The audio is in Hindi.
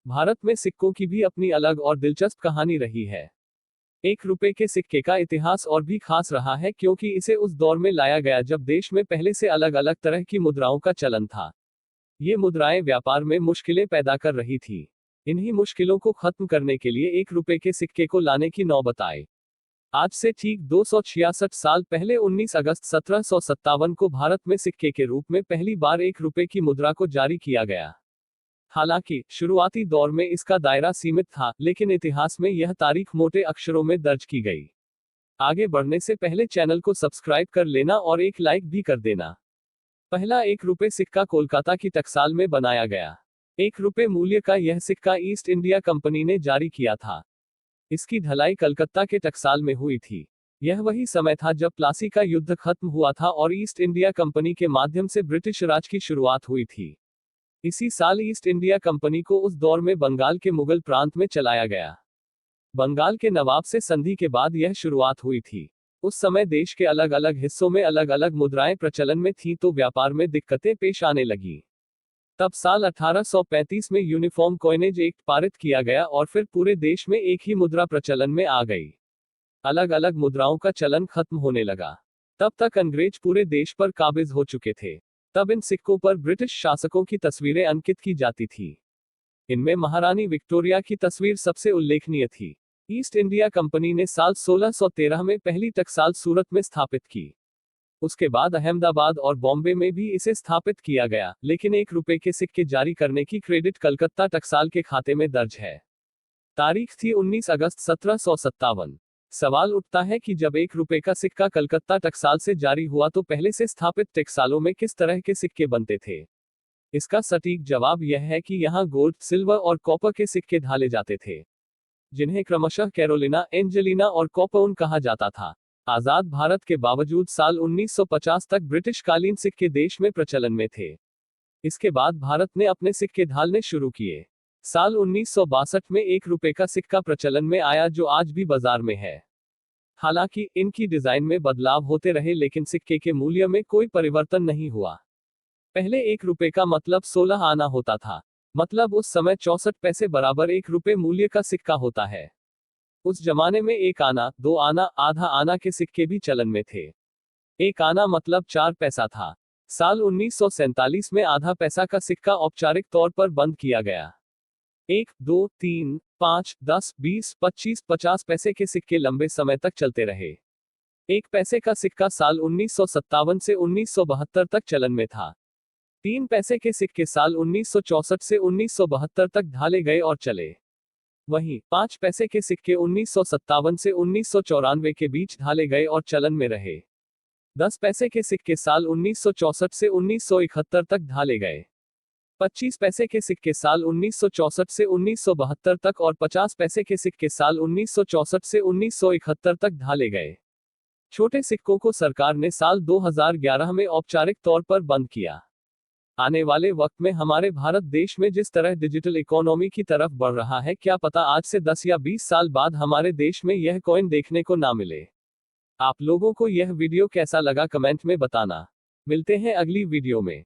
भारत में सिक्कों की भी अपनी अलग और दिलचस्प कहानी रही है। 1 रुपए के सिक्के का इतिहास और भी खास रहा है क्योंकि इसे उस दौर में लाया गया जब देश में पहले से अलग अलग तरह की मुद्राओं का चलन था। ये मुद्राएं व्यापार में मुश्किलें पैदा कर रही थी। इन्हीं मुश्किलों को खत्म करने के लिए 1 रुपए के सिक्के को लाने की नौबत आई। आज से ठीक 266 साल पहले 19 अगस्त 1757 को भारत में सिक्के के रूप में पहली बार 1 रुपए की मुद्रा को जारी किया गया। हालांकि शुरुआती दौर में इसका दायरा सीमित था, लेकिन इतिहास में यह तारीख मोटे अक्षरों में दर्ज की गई। आगे बढ़ने से पहले चैनल को सब्सक्राइब कर लेना और एक लाइक भी कर देना। पहला 1 रुपए सिक्का कोलकाता की टकसाल में बनाया गया। 1 रुपए मूल्य का यह सिक्का ईस्ट इंडिया कंपनी ने जारी किया था। इसकी ढलाई कलकत्ता के टकसाल में हुई थी। यह वही समय था जब प्लासी का युद्ध खत्म हुआ था और ईस्ट इंडिया कंपनी के माध्यम से ब्रिटिश राज की शुरुआत हुई थी। इसी साल ईस्ट इंडिया कंपनी को उस दौर में बंगाल के मुगल प्रांत में चलाया गया। बंगाल के नवाब से संधि के बाद यह शुरुआत हुई थी। उस समय देश के अलग अलग हिस्सों में अलग अलग मुद्राएं प्रचलन में थीं तो व्यापार में दिक्कतें पेश आने लगीं। तब साल 1835 में यूनिफॉर्म कॉइनेज एक्ट पारित किया गया और फिर पूरे देश में एक ही मुद्रा प्रचलन में आ गई। अलग अलग मुद्राओं का चलन खत्म होने लगा। तब तक अंग्रेज पूरे देश पर काबिज हो चुके थे। तब इन सिक्कों पर ब्रिटिश शासकों की तस्वीरें अंकित की जाती थी। इनमें महारानी विक्टोरिया की तस्वीर सबसे उल्लेखनीय थी। ईस्ट इंडिया कंपनी ने साल 1613 में पहली टकसाल सूरत में स्थापित की। उसके बाद अहमदाबाद और बॉम्बे में भी इसे स्थापित किया गया, लेकिन 1 रुपए के सिक्के जारी करने की क्रेडिट कलकत्ता टकसाल के खाते में दर्ज है। तारीख थी 19 अगस्त 1757। सवाल उठता है कि जब 1 रुपए का सिक्का कलकत्ता टकसाल से जारी हुआ तो पहले से स्थापित टकसालों में किस तरह के सिक्के बनते थे? इसका सटीक जवाब यह है कि यहाँ गोल्ड, सिल्वर और कॉपर के सिक्के ढाले जाते थे, जिन्हें क्रमशः कैरोलिना, एंजेलिना और कॉपरउन कहा जाता था। आजाद भारत के बावजूद साल 1950 तक ब्रिटिश कालीन सिक्के देश में प्रचलन में थे। इसके बाद भारत ने अपने सिक्के ढालने शुरू किए। साल 1962 में 1 रुपए का सिक्का प्रचलन में आया जो आज भी बाजार में है। हालांकि इनकी डिजाइन में बदलाव होते रहे लेकिन सिक्के के मूल्य में कोई परिवर्तन नहीं हुआ। पहले 1 रुपए का मतलब 16 आना होता था, मतलब उस समय 64 पैसे बराबर 1 रुपए मूल्य का सिक्का होता है। उस जमाने में 1 आना, 2 आना, आधा आना के सिक्के भी चलन में थे। 1 आना मतलब 4 पैसा था। साल 1947 में आधा पैसा का सिक्का औपचारिक तौर पर बंद किया गया। 1, 2, 3, 5, 10, 20, 25, 50 पैसे के सिक्के लंबे समय तक चलते रहे। 1 पैसे का सिक्का साल 1957 से 1972 तक चलन में था। 3 पैसे के सिक्के साल 1964 से 1972 तक ढाले गए और चले। वहीं 5 पैसे के सिक्के 1957 से 1994 के बीच ढाले गए और चलन में रहे। 10 पैसे के सिक्के साल 1964 से 1971 तक ढाले गए। 25 पैसे के सिक्के साल 1964 से 1972 तक और 50 पैसे के सिक्के साल 1964 से 1971 तक ढाले गए। छोटे सिक्कों को सरकार ने साल 2011 में औपचारिक तौर पर बंद किया। आने वाले वक्त में हमारे भारत देश में जिस तरह डिजिटल इकोनॉमी की तरफ बढ़ रहा है, क्या पता आज से 10 या 20 साल बाद हमारे देश में यह कॉइन देखने को ना मिले। आप लोगों को यह वीडियो कैसा लगा कमेंट में बताना। मिलते हैं अगली वीडियो में।